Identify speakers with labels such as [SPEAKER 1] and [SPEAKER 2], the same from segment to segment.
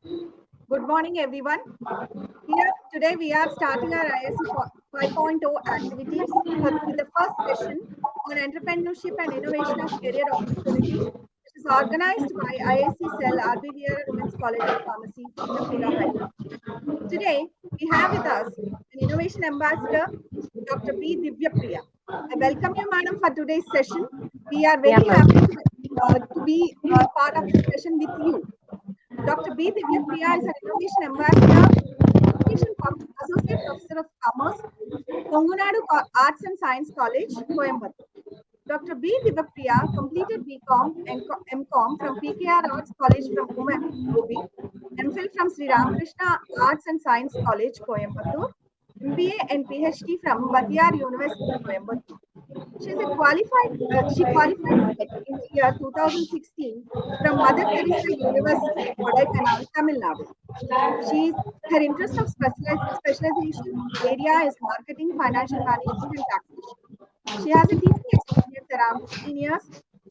[SPEAKER 1] Good morning, everyone. Here today we are starting our ISC 5.0 activities with the first session on entrepreneurship and innovation as career opportunity, which is organized by ISC Cell RBVRR Women's College of Pharmacy, Barkatpura, Hyderabad. Today we have with us an innovation ambassador, Dr. B. Divyapriya. I welcome you, madam, for today's session. We are
[SPEAKER 2] Yeah,
[SPEAKER 1] very
[SPEAKER 2] ma'am.
[SPEAKER 1] happy to be part of this session with you. Dr. B. Divyapriya is an innovation ambassador, Education Associate Professor of Commerce, Pongunadu Arts and Science College, Coimbatore. Dr. B. Divyapriya completed BCom and MCom from PKR Arts College from OB, MPhil from Sri Ramakrishna Arts and Science College, Coimbatore, MBA and PhD from Batiyar University, Coimbatore. She qualified SET in the year 2016 from Mother Teresa University, Kodaikanal, Tamil Nadu. She's Her interest of specialization area is marketing, financial management, and taxation. She has a teaching experience around 15 years.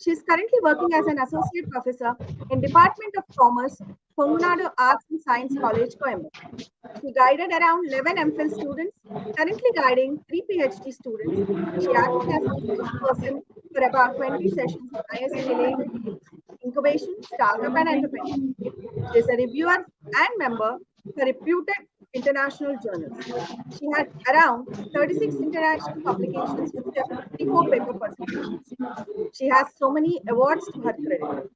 [SPEAKER 1] She is currently working as an associate professor in Department of Commerce, Pongunadu Arts and Science College, Coimbatore. She guided around 11 MPhil students, currently guiding 3 PhD students. She acted as a research person for about 20 sessions in ISC related fields, incubation, startup, and entrepreneurship. She is a reviewer and member for reputed international journals. She had around 36 international publications with 54 paper presentations. She has so many awards to her credit.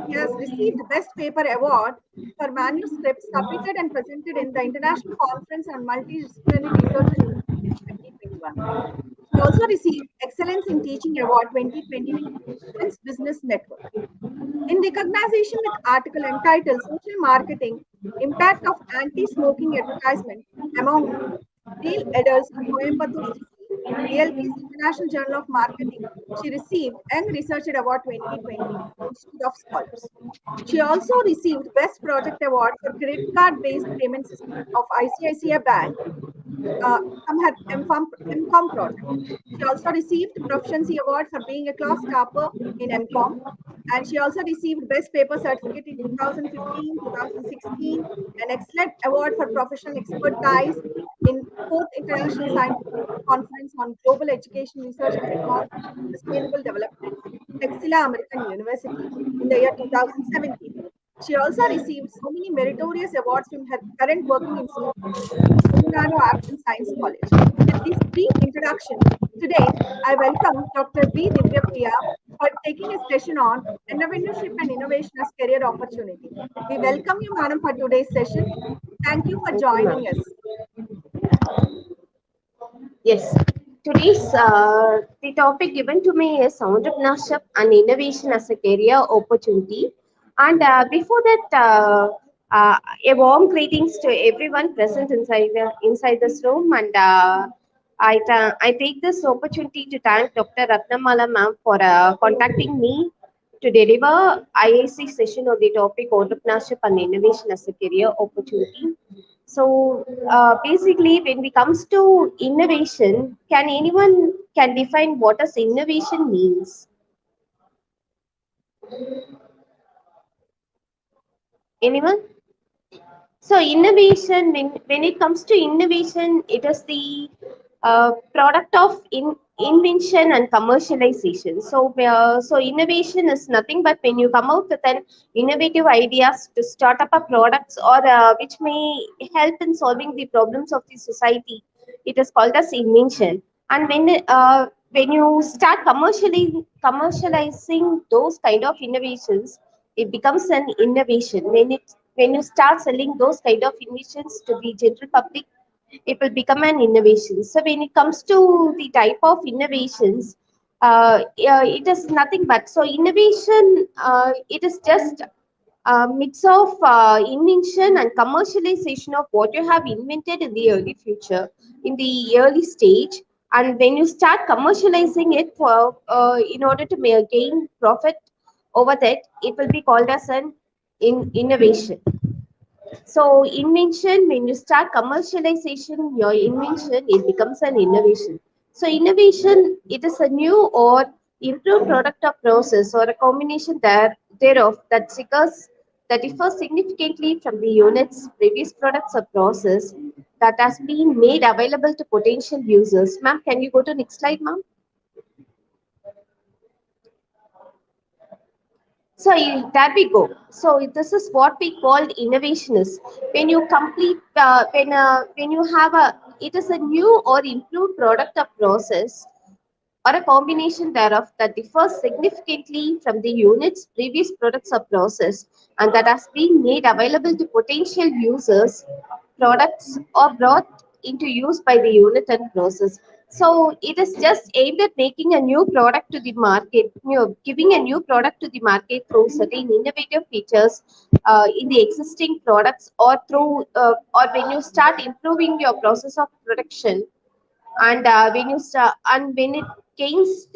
[SPEAKER 1] She has received Best Paper Award for manuscripts submitted and presented in the International Conference on Multidisciplinary Research and Innovation 2021. She also received Excellence in Teaching Award 2020 Women's Business Network. In recognition with article entitled Social Marketing Impact of Anti-Smoking Advertisement Among Male Adults in Coimbatore City, DLK's International Journal of Marketing, she received Young Researcher Award 2020 Institute of Scholars. She also received Best Project Award for Credit Card-Based Payment System of ICICI Bank from her MCOM project. She also received Proficiency Award for being a class topper in MCOM, and she also received Best Paper Certificate in 2015, 2016, an Excellent Award for Professional Expertise in 4th International Scientific Conference on Global Education, Research and Technology Sustainable Development, Texila American University in the year 2017. She also received so many meritorious awards from her current working institution, Pongunadu Arts and Science College. With this brief introduction, today I welcome Dr. B. Divyapriya for taking a session on entrepreneurship and innovation as career opportunity. We welcome you, madam, for today's session. Thank you for
[SPEAKER 2] Thank you,
[SPEAKER 1] joining
[SPEAKER 2] ma'am.
[SPEAKER 1] us.
[SPEAKER 2] Yes. Today's the topic given to me is entrepreneurship and innovation as a career opportunity. And before that, a warm greetings to everyone present inside this room. And I take this opportunity to thank Dr. Ratnamala ma'am for contacting me to deliver IAC session on the topic entrepreneurship and innovation as a career opportunity. So basically, when it comes to innovation, can anyone can define what does innovation means? Anyone? So innovation, when it comes to innovation, it is the product of invention and commercialization. So innovation is nothing but when you come out with an innovative ideas to start up a products or which may help in solving the problems of the society. It is called as invention. And when you start commercializing those kind of innovations, it becomes an innovation. When you start selling those kind of innovations to the general public, it will become an innovation. So when it comes to the type of innovations, it is nothing but so innovation. It is just a mix of invention and commercialization of what you have invented in the early future, in the early stage. And when you start commercializing it for in order to gain profit over that, it will be called as an innovation. So invention, when you start commercialization, your invention, it becomes an innovation. So innovation, it is a new or improved product or process or a combination thereof that triggers that differs significantly from the unit's previous products or process that has been made available to potential users. Ma'am, can you go to next slide, ma'am? So there we go. So this is what we called innovation is when you complete when you have a it is a new or improved product or process or a combination thereof that differs significantly from the unit's previous products or process and that has been made available to potential users, products or brought into use by the unit and process. So it is just aimed at making a new product to the market, giving a new product to the market through certain innovative features in the existing products or through or when you start improving your process of production and when you start and when it gains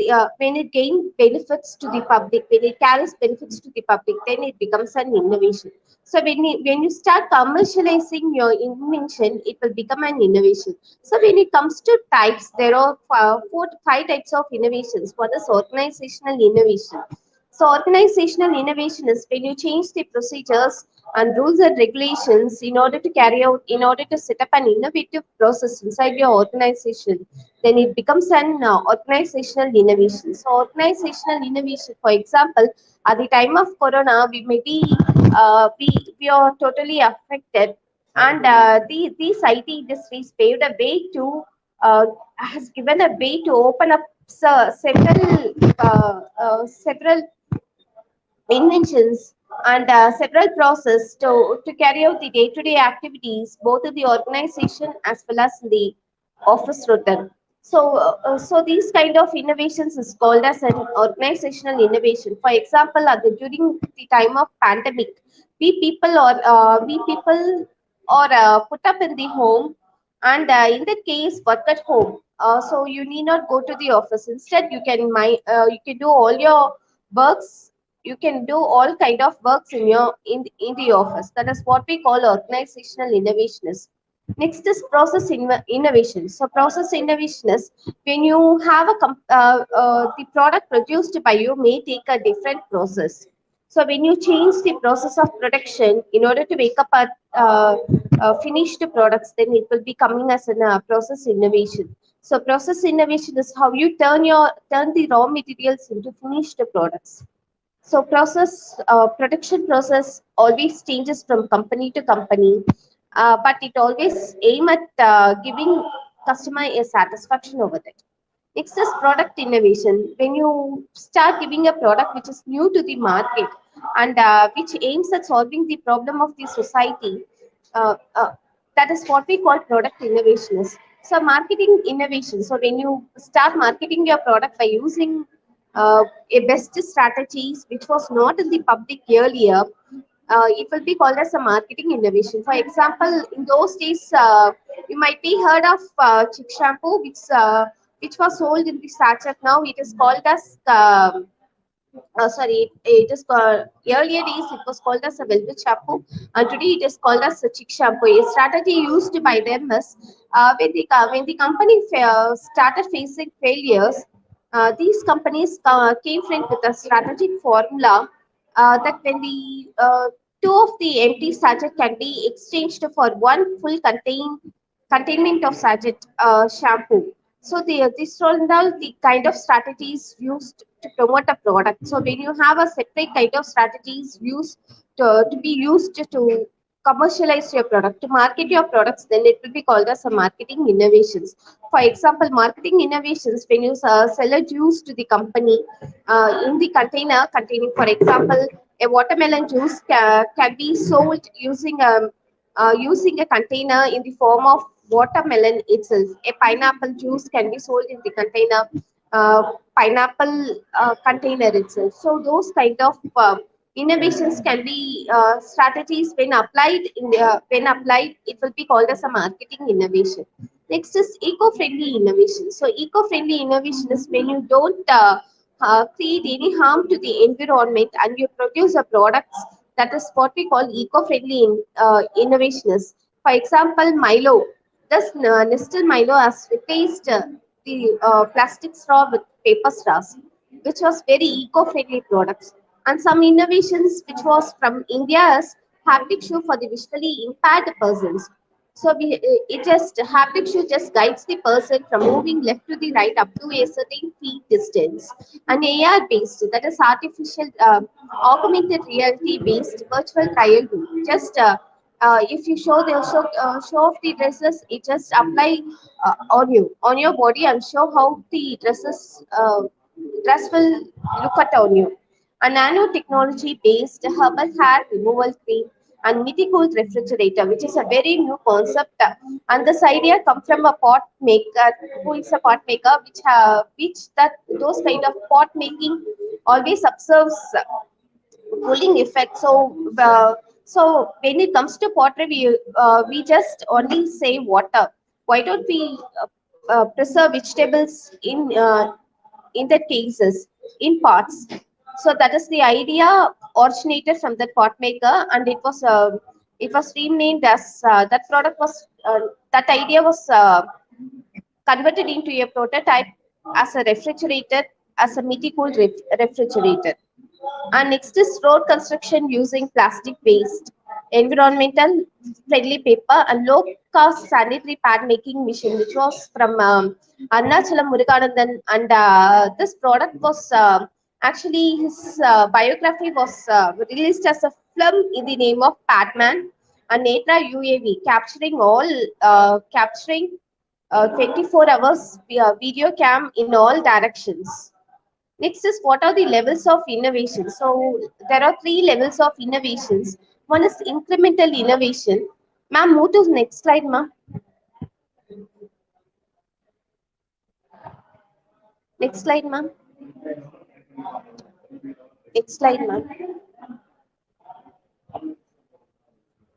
[SPEAKER 2] benefits to the public, when it carries benefits to the public, then it becomes an innovation. So when you start commercializing your invention, it will become an innovation. So when it comes to types, there are 4 to 5 types of innovations. What is organizational innovation? So organizational innovation is when you change the procedures and rules and regulations in order to set up an innovative process inside your organization, then it becomes an organizational innovation. So organizational innovation, for example, at the time of Corona, we may be we are totally affected, and these IT industries paved a way to has given a way to open up several inventions and several processes to carry out the day-to-day activities both in the organization as well as in the office routine. So these kind of innovations is called as an organizational innovation. For example, during the time of pandemic, we people are put up in the home, and in that case, work at home. So you need not go to the office. Instead, you can do all your works, you can do all kind of works in the office. That is what we call organizational innovation is. Next is innovation. So process innovation is when you have the product produced by you may take a different process. So when you change the process of production in order to make up finished products, then it will be coming as a process innovation. So process innovation is how you turn the raw materials into finished products. So production process always changes from company to company, but it always aim at giving customer a satisfaction over that. Next is product innovation. When you start giving a product which is new to the market and which aims at solving the problem of the society, uh, uh, that is what we call product innovation. So marketing innovation. So when you start marketing your product by using a best strategies which was not in the public earlier, it will be called as a marketing innovation. For example, in those days, you might be heard of chick shampoo, which was sold in the sachet. Now it is called as sorry, it is called, earlier days it was called as a velvet shampoo, and today it is called as a chick shampoo. A strategy used by them is when the company started facing failures, these companies came front with a strategic formula that when the two of the empty sachet can be exchanged for one full containment of sachet shampoo. So this all the kind of strategies used to promote a product. So when you have a separate kind of strategies used to be used to commercialize your product, to market your products, then it will be called as a marketing innovations. For example, marketing innovations, when you sell a juice to the company in the container containing, for example, a watermelon juice can be sold using a container in the form of watermelon itself. A pineapple juice can be sold in the container, pineapple container itself. So those kind of innovations can be strategies when applied, it will be called as a marketing innovation. Next is eco-friendly innovation. So eco-friendly innovation is when you don't create any harm to the environment and you produce a products, that is what we call eco-friendly innovationists. For example, Milo. Thus, Nestle Milo has replaced the plastic straw with paper straws, which was very eco-friendly products. And some innovations which was from India's haptic shoe for the visually impaired persons. So it just haptic shoe just guides the person from moving left to the right up to a certain feet distance. And AR based, that is artificial augmented reality based virtual trial room. Just if you show off the dresses, it just apply on your body and show how the dress will look at on you. A nanotechnology based herbal hair removal cream and midi-cooled refrigerator, which is a very new concept. And this idea come from a pot maker who is a pot maker, which that those kind of pot making always observes cooling effect. So when it comes to pottery, we just only say water. Why don't we preserve vegetables in the cases in pots? So that is the idea originated from that pot maker, and it was renamed as that product was that idea was converted into a prototype as a refrigerator, as a midi-cooled refrigerator. And next is road construction using plastic waste, environmental friendly paper, and low cost sanitary pad making machine, which was from Arnachalam Muruganandan. And this product was actually his biography was released as a film in the name of Padman and Netra UAV, capturing 24 hours video cam in all directions. Next is what are the levels of innovation? So there are three levels of innovations. One is incremental innovation. Ma'am, move to the next slide, ma'am. Next slide, ma'am. Next slide, ma'am.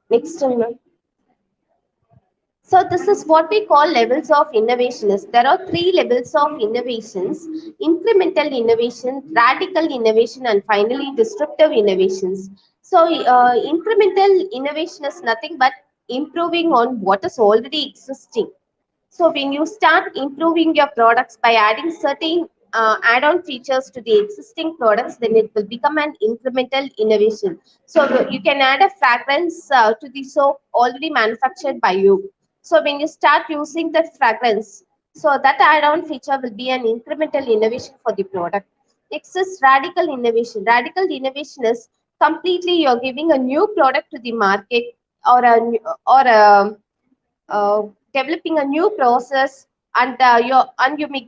[SPEAKER 2] Next one, ma'am. So this is what we call levels of innovation. There are three levels of innovations: incremental innovation, radical innovation, and finally disruptive innovations. So incremental innovation is nothing but improving on what is already existing. So when you start improving your products by adding certain add-on features to the existing products, then it will become an incremental innovation. So you can add a fragrance to the soap already manufactured by you. So when you start using that fragrance, so that add-on feature will be an incremental innovation for the product. Next is radical innovation. Radical innovation is completely you're giving a new product to the market or a uh, developing a new process, and you may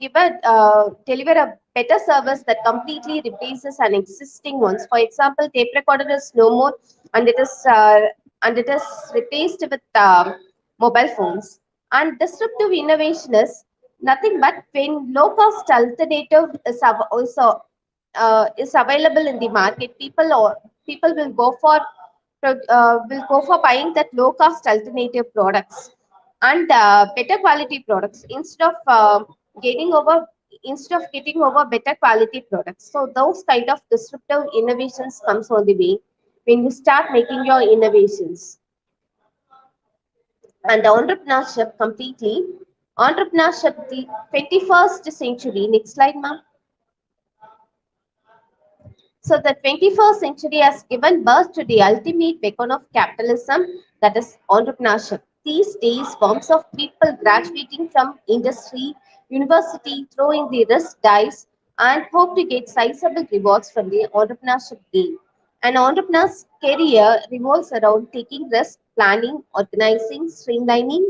[SPEAKER 2] deliver a better service that completely replaces an existing ones. For example, tape recorder is no more, and it is replaced with mobile phones. And disruptive innovation is nothing but when low cost alternative is available in the market, people will go for buying that low cost alternative products and better quality products instead of getting over better quality products. So those kind of disruptive innovations comes on the way when you start making your innovations. And entrepreneurship completely. Entrepreneurship, the 21st century. Next slide, ma'am. So the 21st century has given birth to the ultimate beacon of capitalism, that is entrepreneurship. These days, forms of people graduating from industry, university, throwing the risk dice, and hope to get sizable rewards from the entrepreneurship game. An entrepreneur's career revolves around taking risk, planning, organizing, streamlining,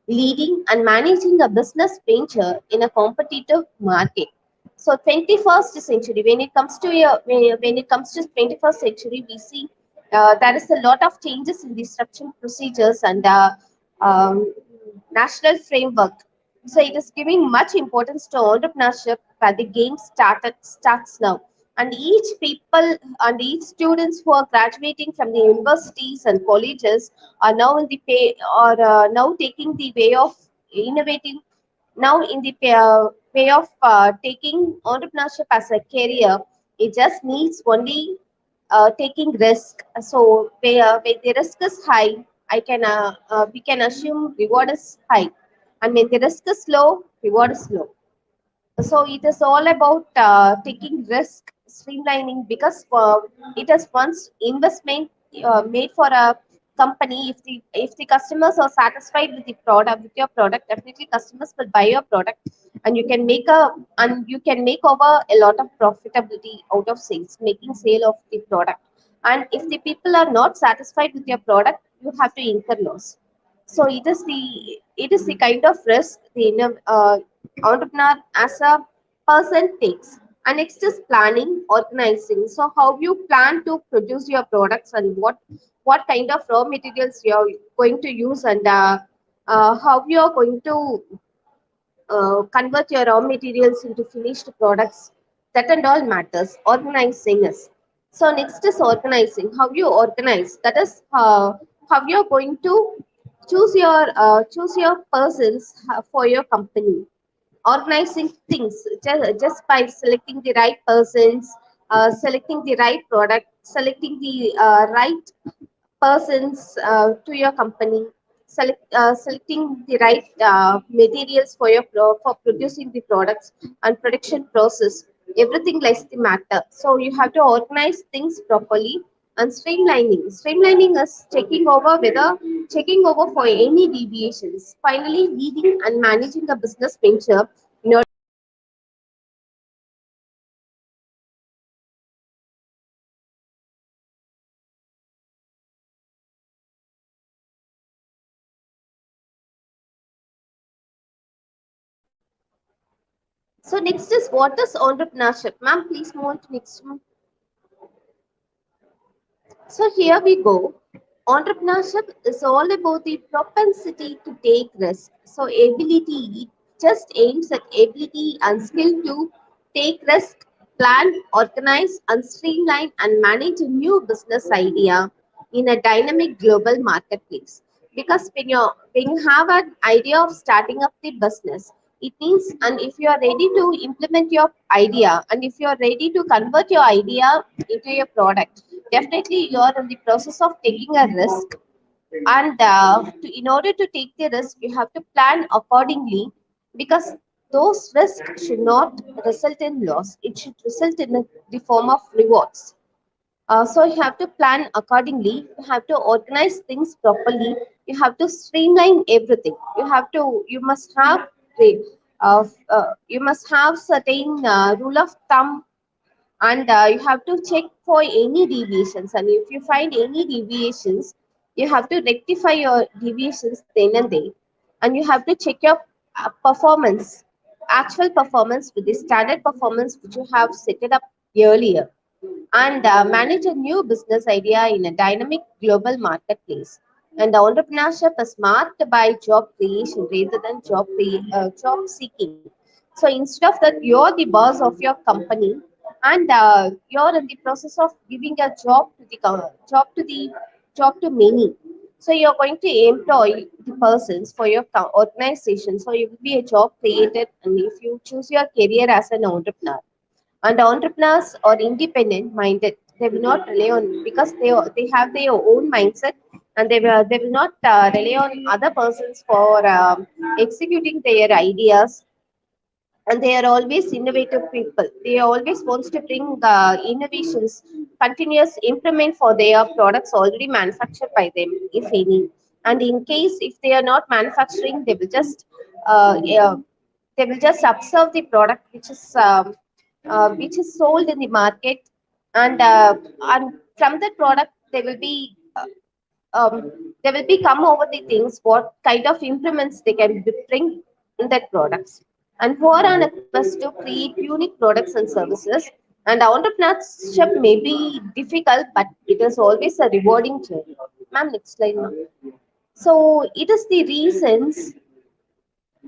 [SPEAKER 2] leading, and managing a business venture in a competitive market. So 21st century, when it comes to 21st century, we see there is a lot of changes in the structural procedures and national framework. So it is giving much importance to entrepreneurship where the game starts now. And each students who are graduating from the universities and colleges are now in the pay or now taking the way of innovating now in the way of taking entrepreneurship as a career. It just needs only taking risk. So where the risk is high, we can assume reward is high, and when the risk is low, reward is low. So it is all about taking risk. streamlining, because it is once investment made for a company. If the customers are satisfied with the product, with your product, definitely customers will buy your product, and you can make over a lot of profitability out of sales, making sale of the product. And if the people are not satisfied with your product, you have to incur loss. So it is the kind of risk the entrepreneur as a person takes. And next is planning, organizing. So how you plan to produce your products, and what kind of raw materials you are going to use, and how you are going to convert your raw materials into finished products. That and all matters. Organizing is. So next is organizing. How you organize. That is how you are going to choose your persons for your company. Organizing things just by selecting the right persons, selecting the right product, selecting the right persons to your company, selecting the right materials for for producing the products, and production process. Everything lies the matter. So you have to organize things properly. And streamlining. Streamlining is checking over for any deviations. Finally, leading and managing a business venture in order. So next is, what is entrepreneurship? Ma'am, please move on to next one. So here we go. Entrepreneurship is all about the propensity to take risk. So ability, it just aims at ability and skill to take risk, plan, organize, and streamline and manage a new business idea in a dynamic global marketplace. Because when you have an idea of starting up the business, it means, and if you are ready to implement your idea, and if you are ready to convert your idea into your product, definitely you are in the process of taking a risk. And in order to take the risk, you have to plan accordingly, because those risks should not result in loss. It should result in the form of rewards. So you have to plan accordingly. You have to organize things properly. You have to streamline everything. You must have certain rule of thumb, and you have to check for any deviations. And if you find any deviations, you have to rectify your deviations then and there. And you have to check your performance, actual performance, with the standard performance which you have set it up earlier. And manage a new business idea in a dynamic global marketplace. And entrepreneurship is marked by job creation rather than job seeking. So instead of that, you're the boss of your company, and you're in the process of giving a job to many. So you're going to employ the persons for your organization. So you will be a job created, and if you choose your career as an entrepreneur. And entrepreneurs are independent minded. They will not rely on, because they have their own mindset, and they will not rely on other persons for executing their ideas. And they are always innovative people. They always wants to bring innovations, continuous improvement for their products already manufactured by them, if any. And in case if they are not manufacturing, yeah, they will just observe the product which is sold in the market. And from that product they will be come over the things, what kind of improvements they can bring in that products, and who are on a quest to create unique products and services. And entrepreneurship may be difficult, but it is always a rewarding journey. Ma'am, next slide, ma'am. So it is the reasons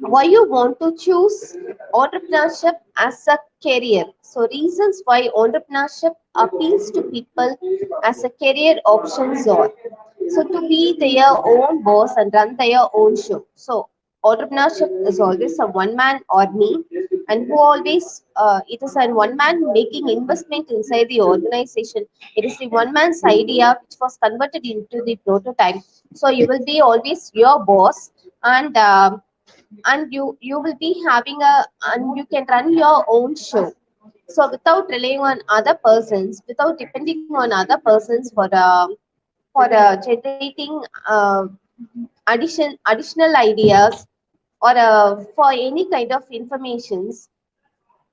[SPEAKER 2] why you want to choose entrepreneurship as a career. So reasons why entrepreneurship appeals to people as a career options are, so to be their own boss and run their own show. So entrepreneurship is always a one man army, and who always it is a one man making investment inside the organization. It is the one man's idea which was converted into the prototype. So you will be always your boss, and you will be having a and you can run your own show. So without relying on other persons, without depending on other persons for additional ideas or for any kind of informations,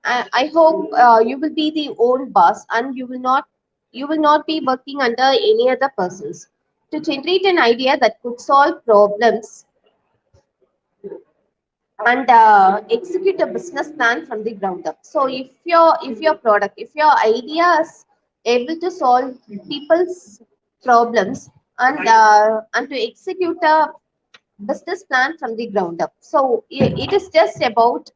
[SPEAKER 2] I hope you will be the own boss, and you will not be working under any other persons to generate an idea that could solve problems and execute a business plan from the ground up. So if your product, if your idea is able to solve people's problems and to execute a business plan from the ground up. So it is just about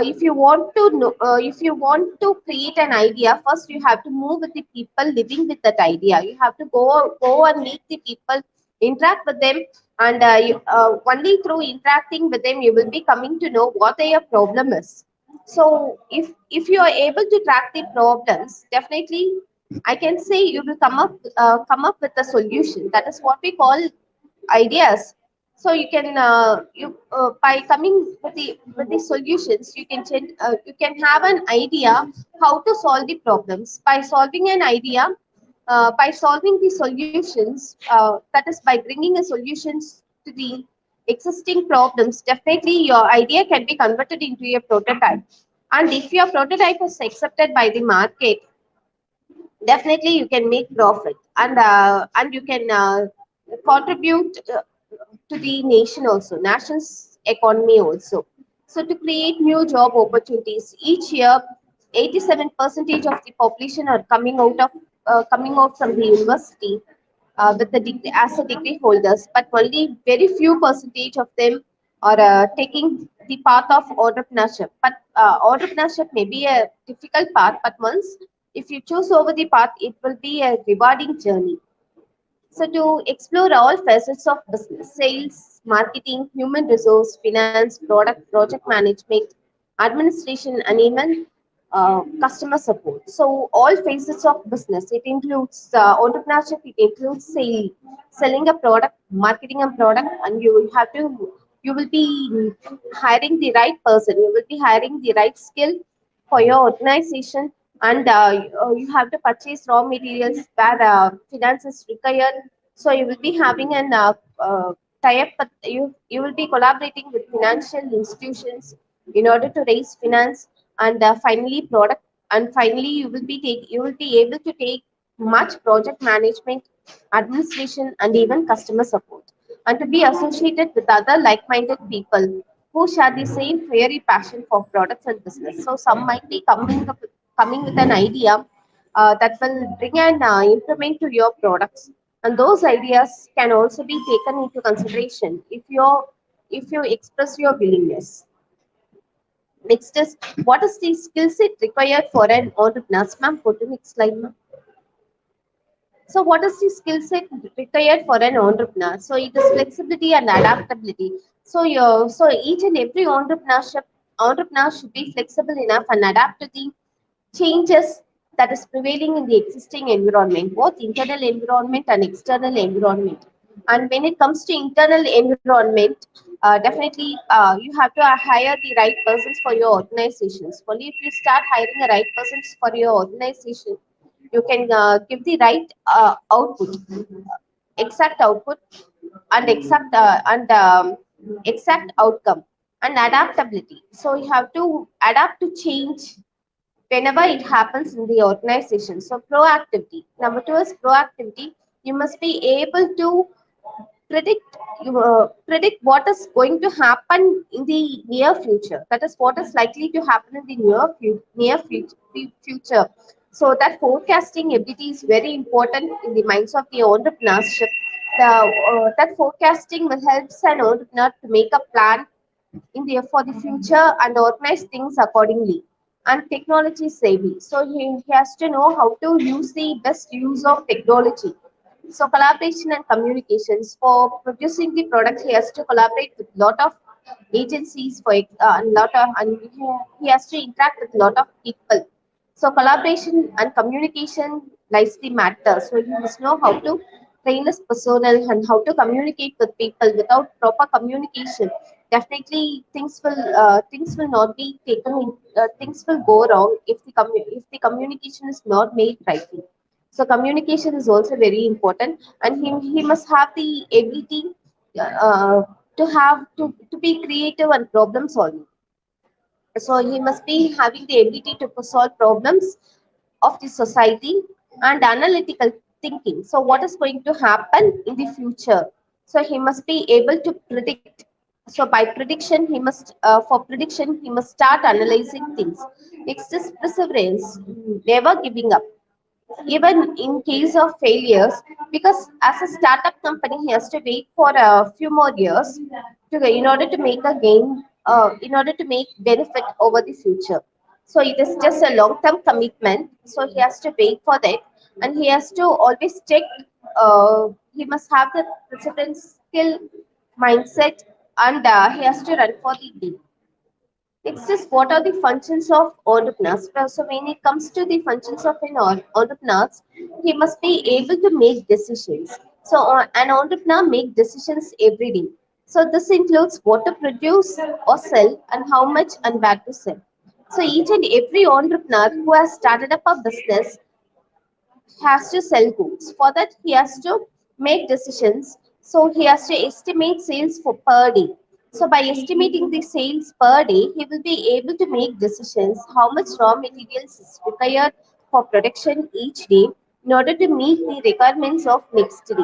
[SPEAKER 2] if you want to know, if you want to create an idea, first you have to move with the people living with that idea. You have to go and meet the people, interact with them, and only through interacting with them you will be coming to know what their problem is. So if you are able to track the problems, definitely I can say you will come up with a solution. That is what we call ideas. So you can by coming with the solutions, you can have an idea how to solve the problems. By solving an idea, by solving the solutions, that is by bringing a solutions to the existing problems, definitely your idea can be converted into a prototype. And if your prototype is accepted by the market, definitely you can make profit, and you can contribute to the nation also, nation's economy also. So to create new job opportunities each year, 87 percentage of the population are coming out from the university with the degree, as a degree holders, but only very few percentage of them are taking the path of entrepreneurship. But entrepreneurship may be a difficult path, but once if you choose over the path, it will be a rewarding journey. So to explore all facets of business, sales, marketing, human resource, finance, product, project management, administration, and even customer support. So all phases of business. It includes entrepreneurship. It includes selling a product, marketing a product, and you will be hiring the right person. You will be hiring the right skill for your organization, and you have to purchase raw materials where finance is required. So you will be having an tie-up, but you will be collaborating with financial institutions in order to raise finance, and finally product, and finally you will be able to take much project management, administration, and even customer support, and to be associated with other like-minded people who share the same fiery passion for products and business. So some might be coming with an idea that will bring an improvement to your products, and those ideas can also be taken into consideration if you express your willingness. Next is, what is the skill set required for an entrepreneur? Ma'am, go to next slide, ma'am. So what is the skill set required for an entrepreneur? So it is flexibility and adaptability. So each and every entrepreneur should be flexible enough and adapt to the changes that is prevailing in the existing environment, both internal environment and external environment. And when it comes to internal environment, definitely you have to hire the right persons for your organizations. Only if you start hiring the right persons for your organization, you can give the right output, exact output, and exact outcome. And adaptability. So you have to adapt to change whenever it happens in the organization. So proactivity. Number two is proactivity. You must be able to predict what is going to happen in the near future. That is what is likely to happen in the future. So that forecasting ability is very important in the minds of the entrepreneurship. That forecasting will help an entrepreneur to make a plan for the future and organize things accordingly. And technology savvy. So he has to know how to use the best use of technology. So collaboration and communications. For producing the product, he has to collaborate with lot of agencies and he has to interact with lot of people. So collaboration and communication lies the matter. So you must know how to train his personnel and how to communicate with people. Without proper communication, definitely things will not be taken in, things will go wrong if if the communication is not made rightly. So communication is also very important, and he must have the ability uh, to be creative and problem solving. So he must be having the ability to solve problems of the society and analytical thinking. So what is going to happen in the future? So he must be able to predict. So by prediction, he must for prediction he must start analyzing things. Next is perseverance, never giving up even in case of failures, because as a startup company he has to wait for a few more years in order to make a gain, in order to make benefit over the future. So it is just a long term commitment, so he has to wait for that, and he has to always check, he must have the perseverance skill, mindset, and he has to run for the day. Next is, what are the functions of entrepreneurs? Well, so when it comes to the functions of an entrepreneurs, he must be able to make decisions. So an entrepreneur make decisions every day. So this includes what to produce or sell, and how much and where to sell. So each and every entrepreneur who has started up a business has to sell goods. For that, he has to make decisions. So he has to estimate sales for per day. So by estimating the sales per day, he will be able to make decisions how much raw materials is required for production each day in order to meet the requirements of next day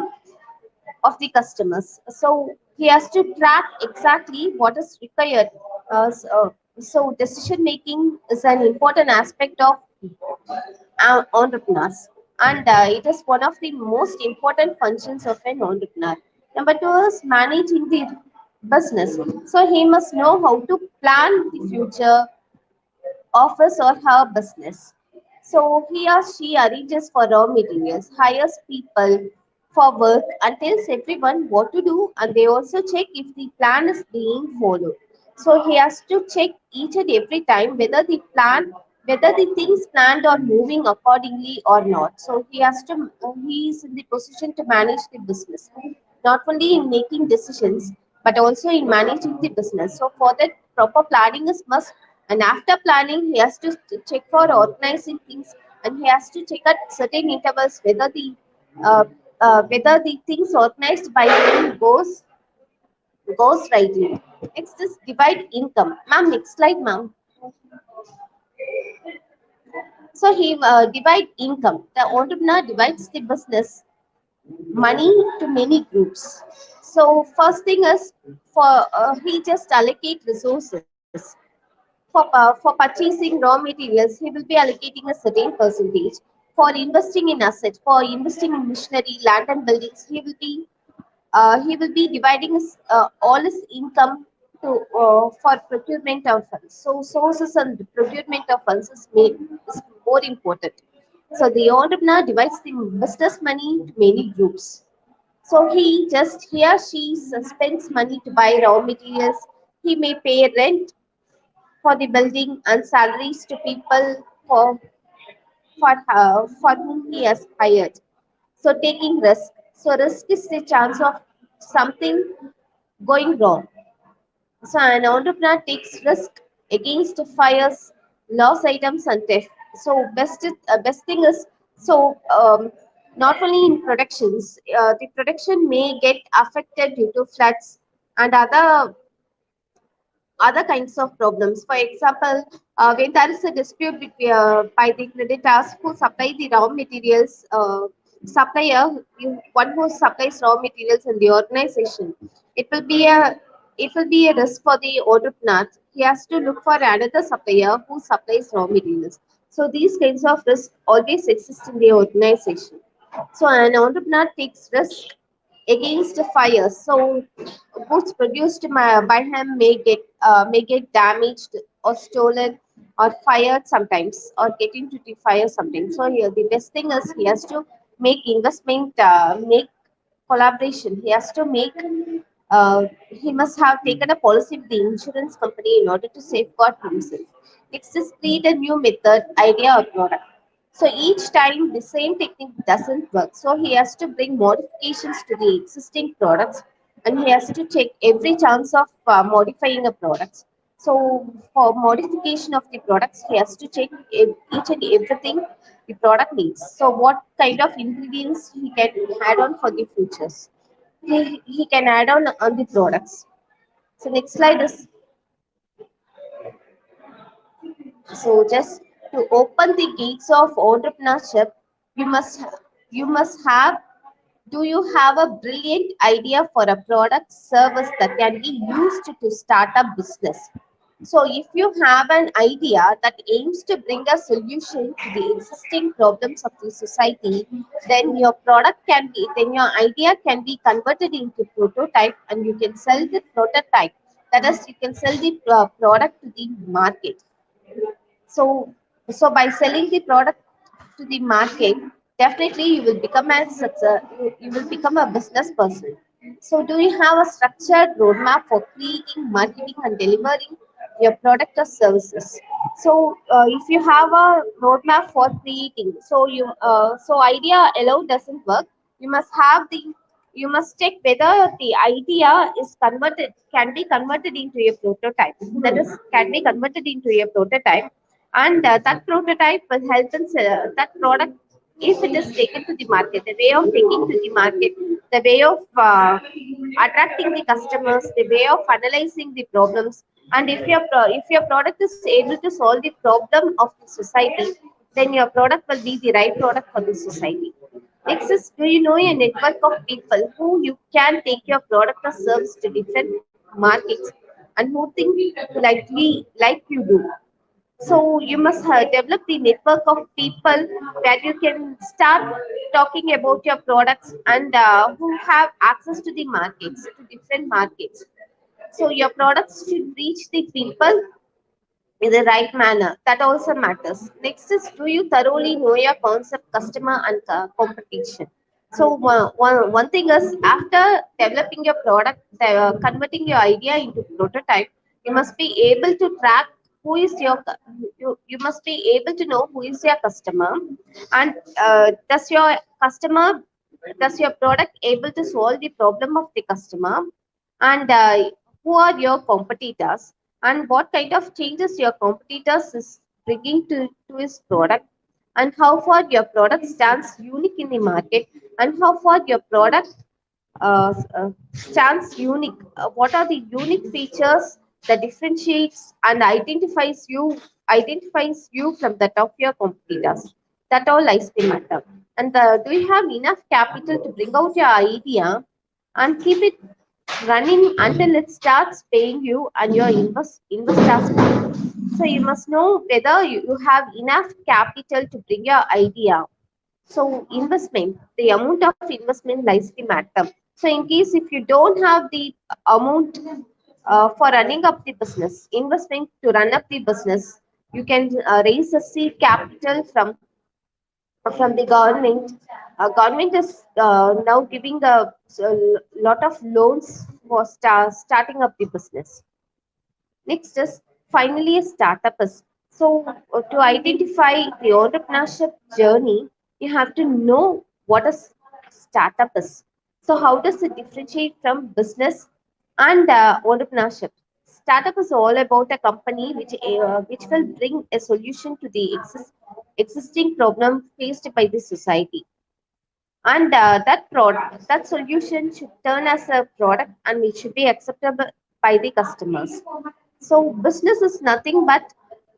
[SPEAKER 2] of the customers. So he has to track exactly what is required. So decision making is an important aspect of entrepreneurs, and it is one of the most important functions of an entrepreneur. Number two is managing the business. So he must know how to plan the future of his or her business. So he or she arranges for raw materials, hires people for work, and tells everyone what to do, and they also check if the plan is being followed. So he has to check each and every time whether the things planned are moving accordingly or not. So he is in the position to manage the business, not only in making decisions but also in managing the business. So for that, proper planning is must, and after planning he has to check for organizing things, and he has to check at certain intervals uh, whether the things organized by him goes rightly. Next is divide income. Ma'am, next slide, ma'am. So he divide income. The entrepreneur divides the business money to many groups. So first thing is, for he just allocate resources for purchasing raw materials. He will be allocating a certain percentage. For investing in assets, for investing in machinery, land and buildings, he will be dividing all his income to for procurement of funds. So sources and procurement of funds is more important. So the entrepreneur divides the business money to many groups. So he or she spends money to buy raw materials. He may pay rent for the building and salaries to people for whom he has hired. So taking risk. So risk is the chance of something going wrong. So an entrepreneur takes risk against fires, lost items, and theft. So best thing is, so not only in productions, the production may get affected due to floods and other kinds of problems. For example, when there is a dispute by the creditors who supply the raw materials, one who supplies raw materials in the organization, it will be a it will be a risk for the entrepreneur. He has to look for another supplier who supplies raw materials. So these kinds of risks always exist in the organization. So an entrepreneur takes risk against the fire. So goods produced by him may get damaged or stolen or fired sometimes, or get into the fire sometimes. So here the best thing is he has to make investment, make collaboration. He has to make he must have taken a policy with the insurance company in order to safeguard himself. Next is create a new method, idea, or product. So each time the same technique doesn't work. So he has to bring modifications to the existing products and he has to take every chance of modifying a product. So for modification of the products, he has to check each and everything the product needs. So what kind of ingredients he can add on for the futures. He can add on the products. So next slide is, so just to open the gates of entrepreneurship, you must you must have, do you have a brilliant idea for a product service that can be used to start a business? So if you have an idea that aims to bring a solution to the existing problems of the society, then your product can be, then your idea can be converted into prototype, and you can sell the prototype. That is, you can sell the product to the market. So, so by selling the product to the market, definitely you will become a you will become a business person. So, do you have a structured roadmap for creating, marketing, and delivering your product or services? So, if you have a roadmap for creating, so so idea alone doesn't work. You must have the, you must check whether the idea is converted, can be converted into a prototype. That is, can be converted into a prototype, and that prototype will help in that product, if it is taken to the market, the way of taking to the market, the way of attracting the customers, the way of analyzing the problems, and if your product is able to solve the problem of the society, then your product will be the right product for the society. Next is, do you know a network of people who you can take your product or service to different markets, and who think like you do? So you must develop the network of people that you can start talking about your products, and who have access to the markets, to different markets. So your products should reach the people in the right manner. That also matters. Next is, do you thoroughly know your concept, customer, and competition? So one thing is, after developing your product, converting your idea into prototype, you must be able to track who is you must be able to know who is your customer, and does your product able to solve the problem of the customer, and who are your competitors, and what kind of changes your competitors is bringing to his product, and how far your product stands unique in the market, and how far your product stands unique. What are the unique features that differentiates and identifies you from that of your competitors? That all lies the matter. And do you have enough capital to bring out your idea and keep it running until it starts paying you and your investors money? So you must know whether you have enough capital to bring your idea. So investment, the amount of investment lies the matter. So in case if you don't have the amount for running up the business, investment to run up the business, you can raise a seed capital from the government. Government is now giving a lot of loans for starting up the business. Next is, finally, a startup is. So to identify the entrepreneurship journey, you have to know what a startup is. So how does it differentiate from business and entrepreneurship? Startup is all about a company which will bring a solution to the existing problem faced by the society, and that solution should turn as a product, and it should be acceptable by the customers. So business is nothing but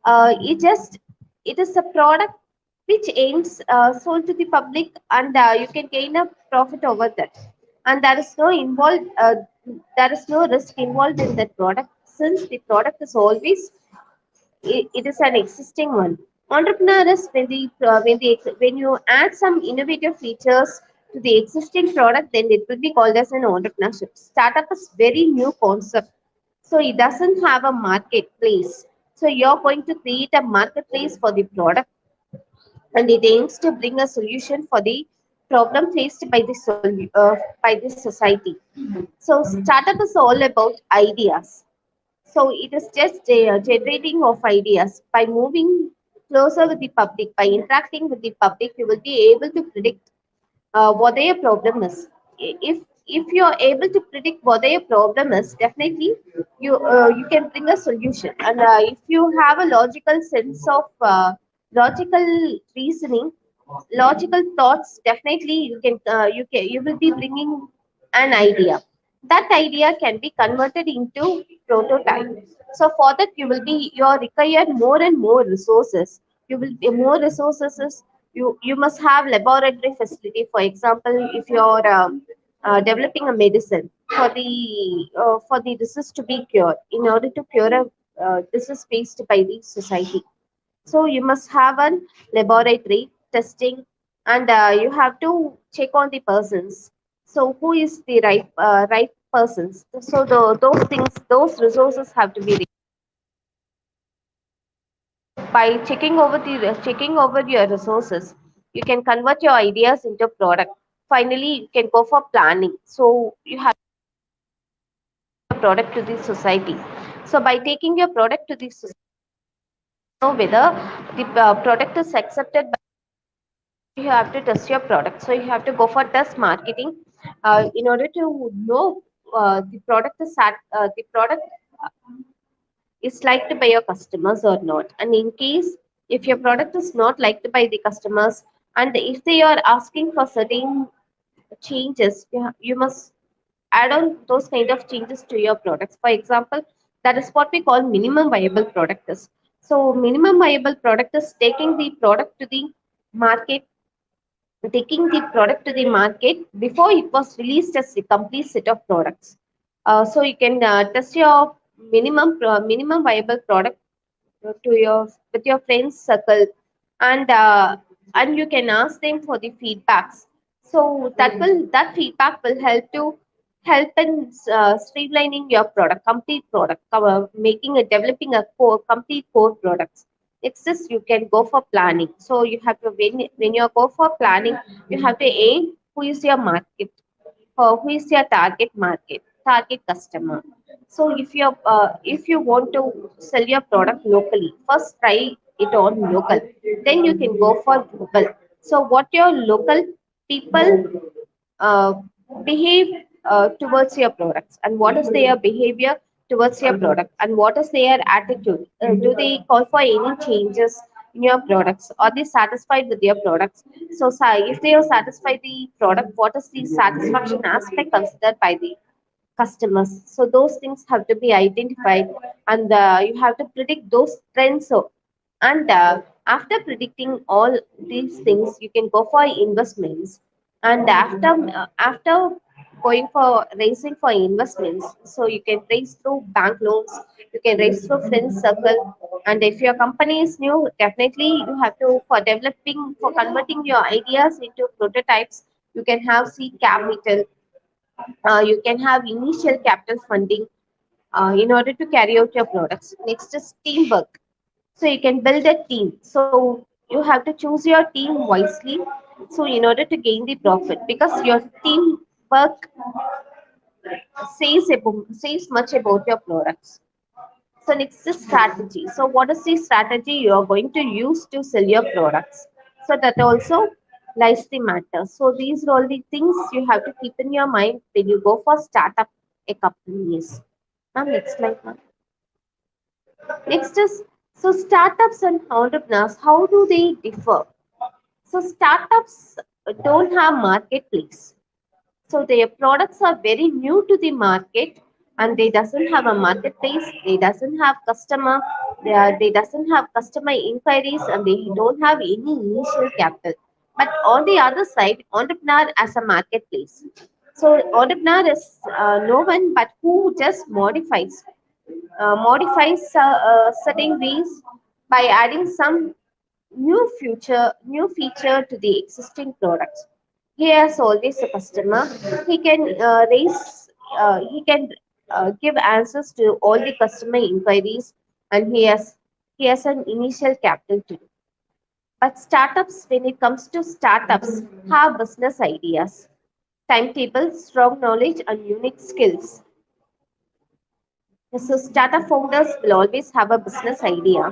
[SPEAKER 2] it is a product which aims sold to the public, and you can gain a profit over that, and there is no risk involved in that product, since the product is always, it is an existing one. Entrepreneur is when you add some innovative features to the existing product, then it will be called as an entrepreneurship. Startup is very new concept, so it doesn't have a marketplace. So you're going to create a marketplace for the product, and it aims to bring a solution for the problem faced by by the society. So startup is all about ideas. So it is just generating of ideas. By moving closer with the public, by interacting with the public, you will be able to predict what their problem is. If if you're able to predict what your problem is, definitely you can bring a solution. And if you have a logical sense of logical reasoning, logical thoughts, definitely you will be bringing an idea. That idea can be converted into prototype. So for that you require more and more resources. You will be more resources is you must have laboratory facility. For example, if you're developing a medicine for the disease to be cured, in order to cure a disease faced by the society, so you must have a laboratory testing, and you have to check on the persons. So who is the right persons? So those things, those resources have to be by checking over your resources. You can convert your ideas into product. Finally, you can go for planning. So you have your product to the society. So by taking your product to the society, know whether the product is accepted. You have to test your product, so you have to go for test marketing in order to know the product is liked by your customers or not. And in case if your product is not liked by the customers, and if they are asking for certain changes, you must add on those kind of changes to your products. For example, that is what we call minimum viable product is. So minimum viable product is taking the product to the market, taking the product to the market before it was released as a complete set of products. So you can test your minimum viable product to your with your friends circle, and you can ask them for the feedbacks. So that feedback will help in streamlining your product, complete product, making a developing a complete core products. Next is you can go for planning. So you have to when you go for planning, you have to aim who is your market, who is your target customer. So if you want to sell your product locally, first try it on local, then you can go for global. So what your local people uh, behave towards your products, and what is their behavior towards your product, and what is their attitude. Do they call for any changes in your products? Are they satisfied with your products? So if they are satisfied the product, what is the satisfaction aspect considered by the customers? So those things have to be identified, and you have to predict those trends. So, and after predicting all these things, you can go for investments. And after going for raising for investments, so you can raise through bank loans, you can raise through friends circle. And if your company is new, definitely you have to for converting your ideas into prototypes, you can have seed capital, you can have initial capital funding in order to carry out your products. Next is teamwork. So you can build a team. So you have to choose your team wisely. So in order to gain the profit, because your teamwork says much about your products. So next is strategy. So what is the strategy you are going to use to sell your products? So that also lies the matter. So these are all the things you have to keep in your mind when you go for startup a companies. Now next slide, ma'am. Next is, so startups and entrepreneurs, how do they differ? So startups don't have marketplace. So their products are very new to the market, and they doesn't have a marketplace. They doesn't have customer. They doesn't have customer inquiries, and they don't have any initial capital. But on the other side, entrepreneur as a marketplace. So entrepreneur is no one but who just modifies certain ways by adding some new feature to the existing products. He has always a customer. He can he can give answers to all the customer inquiries, and he has an initial capital to do. But startups, when it comes to startups, have business ideas, timetable, strong knowledge, and unique skills. So startup founders will always have a business idea.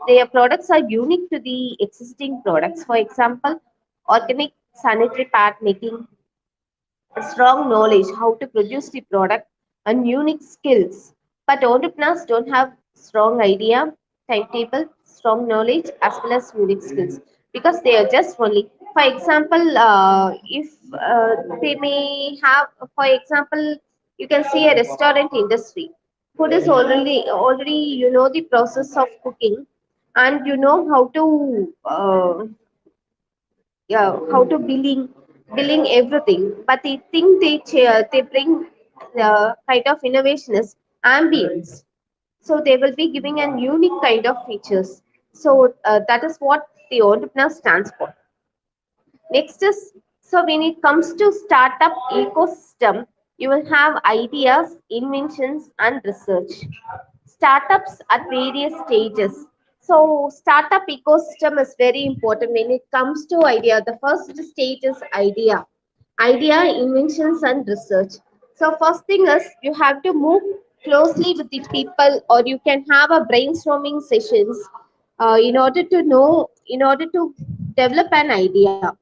[SPEAKER 2] Their products are unique to the existing products. For example, organic sanitary pad making, strong knowledge how to produce the product and unique skills. But entrepreneurs don't have strong idea, timetable, strong knowledge as well as unique skills because they are just only. For example, if they may have, for example, you can see a restaurant industry. Food is already you know the process of cooking, and you know how to yeah, how to billing everything, but the thing they bring the kind of innovation is ambience, so they will be giving an unique kind of features. So that is what the entrepreneur stands for. Next is, so when it comes to startup ecosystem, you will have ideas, inventions, and research. Startups at various stages. So startup ecosystem is very important when it comes to idea. The first stage is idea, inventions, and research. So first thing is you have to move closely with the people, or you can have a brainstorming sessions in order to develop an idea.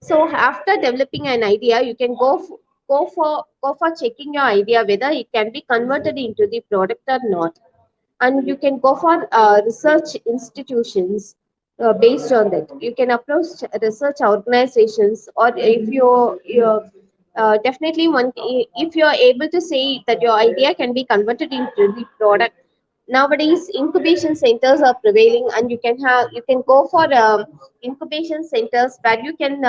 [SPEAKER 2] So after developing an idea, you can go for checking your idea whether it can be converted into the product or not, and you can go for research institutions based on that. You can approach research organizations, or if you're definitely one, if you're able to say that your idea can be converted into the product. Nowadays incubation centers are prevailing, and you can go for incubation centers where you can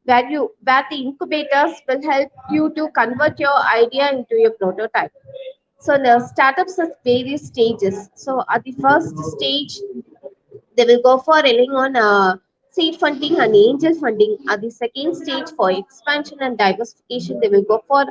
[SPEAKER 2] where the incubators will help you to convert your idea into your prototype. So the startups have various stages. So at the first stage, they will go for relying on seed funding and angel funding. At the second stage, for expansion and diversification, they will go for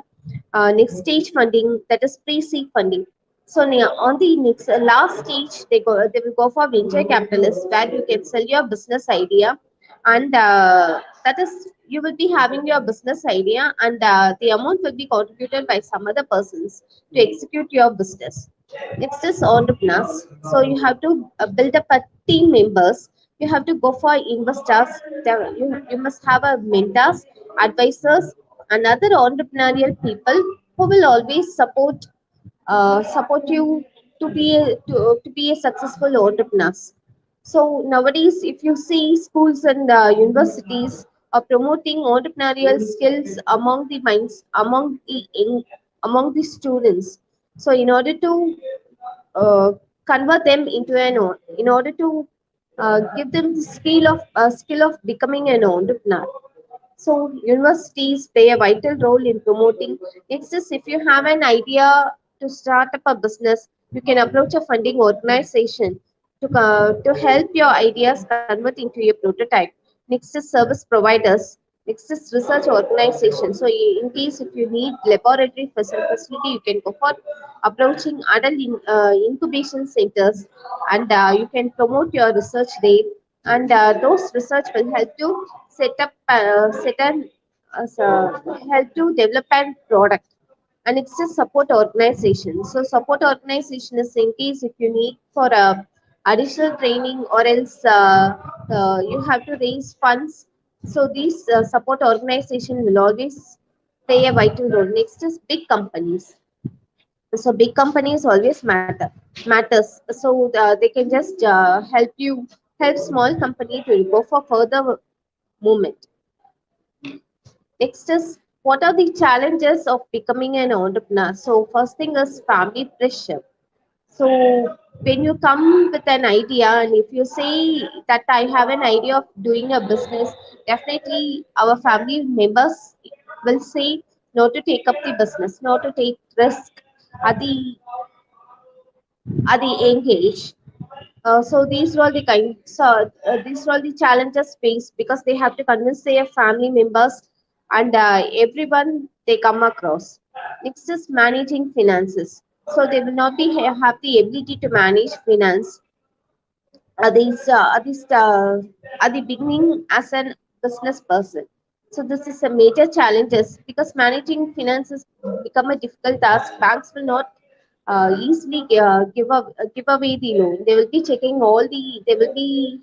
[SPEAKER 2] next stage funding, that is pre-seed funding. So on the next last stage, they will go for venture capitalists where you can sell your business idea, and that is you will be having your business idea, and the amount will be contributed by some other persons to execute your business. Next is entrepreneurs. So you have to build up a team members. You have to go for investors. You must have a mentors, advisors, and other entrepreneurial people who will always support you to be a successful entrepreneur. So nowadays, if you see schools and universities are promoting entrepreneurial skills among the minds among the students. So in order to uh, convert them into in order to give them the skill of becoming an entrepreneur. So universities play a vital role in promoting. Next is, if you have an idea to start up a business, you can approach a funding organization to help your ideas convert into your prototype. Next is service providers. Next is research organization. So in case if you need laboratory facility, you can go for approaching adult incubation centers, and you can promote your research there, and those research will help you set up set an so help to develop a product. And it's a support organization. So support organization is in case if you need for additional training, or else you have to raise funds. So these support organization will always play a vital role. Next is big companies. So big companies always matters. So they can just help small company to go for further movement. Next is, what are the challenges of becoming an entrepreneur? So first thing is family pressure. So when you come with an idea, and if you say that I have an idea of doing a business, definitely our family members will say not to take up the business, not to take risk at the young age. So these were the these were the challenges faced because they have to convince their family members and everyone they come across. Next is managing finances. So they will not be have the ability to manage finance at the beginning as an business person. So this is a major challenges because managing finances become a difficult task. Banks will not easily give away the loan. They will be checking all the. They will be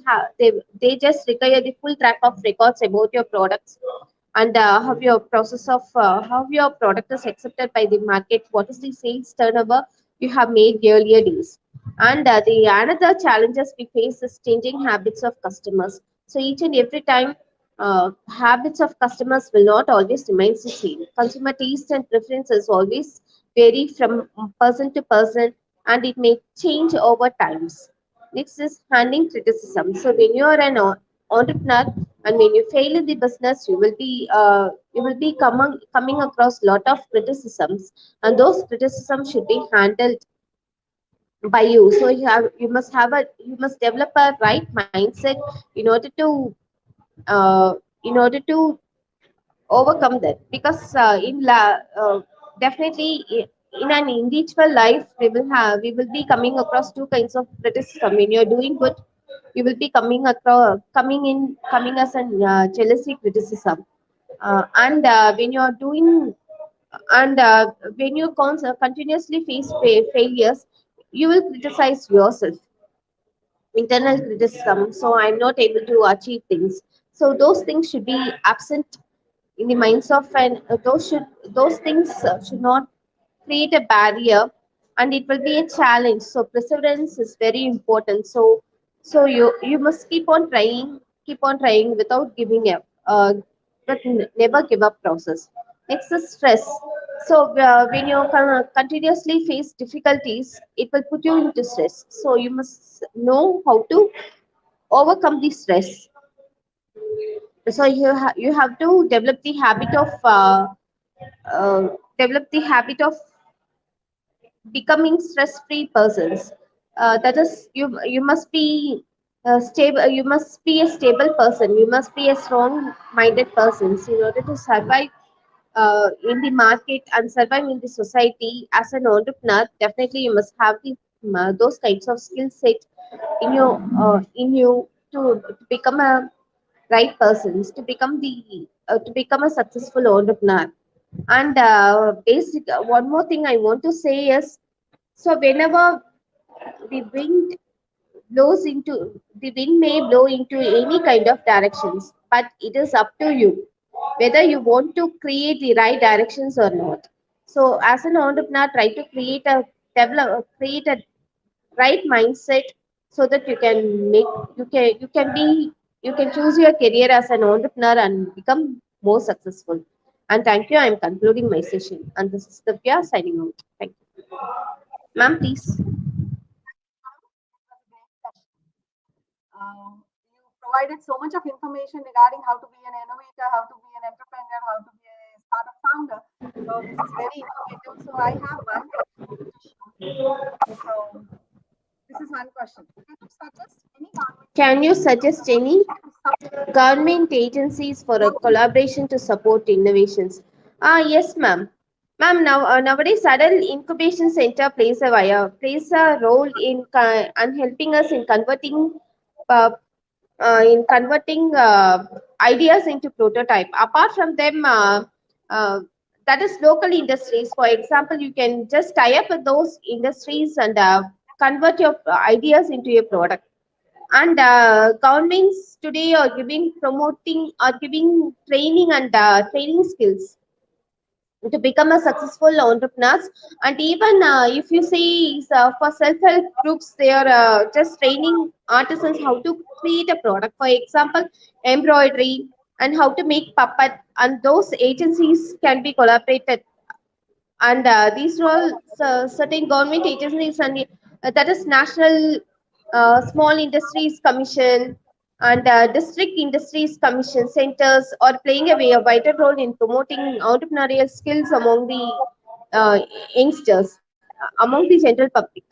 [SPEAKER 2] they just require the full track of records about your products, and how your product is accepted by the market, what is the sales turnover you have made earlier days. And the another challenges we face is changing habits of customers. So each and every time, habits of customers will not always remain the same. Consumer taste and preferences always vary from person to person, and it may change over times. Next is handling criticism. So when you are an entrepreneur and when you fail in the business, you will be coming across lot of criticisms, and those criticisms should be handled by you. So you must develop a right mindset in order to uh, overcome that, because definitely in an individual life we will be coming across two kinds of criticism. When you're doing good, you will be coming as a jealousy criticism, and when you're doing and when you continuously face failures, you will criticize yourself, internal criticism. So I'm not able to achieve things. So those things should be absent in the minds of, and those things should not create a barrier, and it will be a challenge. So perseverance is very important. So you must keep on trying without giving up, but never give up process. Next is stress. So when you continuously face difficulties, it will put you into stress. So you must know how to overcome the stress. So you have to uh, develop the habit of becoming stress-free persons. That is, you must be stable. You must be a stable person. You must be a strong-minded person. So in order to survive in the market and survive in the society as an entrepreneur, definitely you must have those kinds of skill set in you to become a right persons, to become a successful entrepreneur. And basic one more thing I want to say is, so whenever the wind may blow into any kind of directions, but it is up to you whether you want to create the right directions or not. So as an entrepreneur, try to create a right mindset, so that you can be you can choose your career as an entrepreneur and become more successful. And thank you. I'm concluding my session, and this is Divya signing out. Thank you, ma'am. Please.
[SPEAKER 1] You provided so much of information regarding how to be an innovator, how to be an entrepreneur, how to be a startup founder. So this is very informative. So I have one question to shoot. So this is one question. Can you suggest any government
[SPEAKER 2] Can you
[SPEAKER 1] agency or
[SPEAKER 2] suggest any
[SPEAKER 1] organization to support
[SPEAKER 2] government agencies for a collaboration to support innovations? Ah, yes, ma'am. Ma'am, nowadays, adult incubation center plays a role in helping us uh, in converting ideas into prototype. Apart from them, uh, that is local industries. For example, you can just tie up with those industries and convert your ideas into a product. And governments today are giving training and training skills to become a successful entrepreneurs. And even if you see for self-help groups, they are just training artisans how to create a product, for example embroidery, and how to make puppet, and those agencies can be collaborated. And these are all certain government agencies, and that is national small industries commission and district industries commission centers are playing a vital role in promoting entrepreneurial skills among the uh, youngsters, among the general public.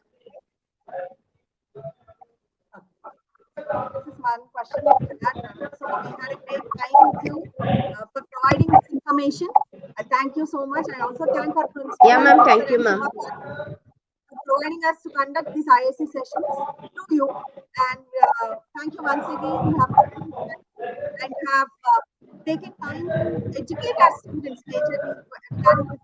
[SPEAKER 1] So this is one question we had. So we had a great time with you for providing this information. I thank you so much. I also thank our
[SPEAKER 2] Yeah,
[SPEAKER 1] principal,
[SPEAKER 2] ma'am.
[SPEAKER 1] Mr.
[SPEAKER 2] Thank you,
[SPEAKER 1] M.
[SPEAKER 2] ma'am.
[SPEAKER 1] Shiva, for providing us to conduct these ISC sessions through you. And thank you once again. You have taken and have taken time to educate our students majorly regarding this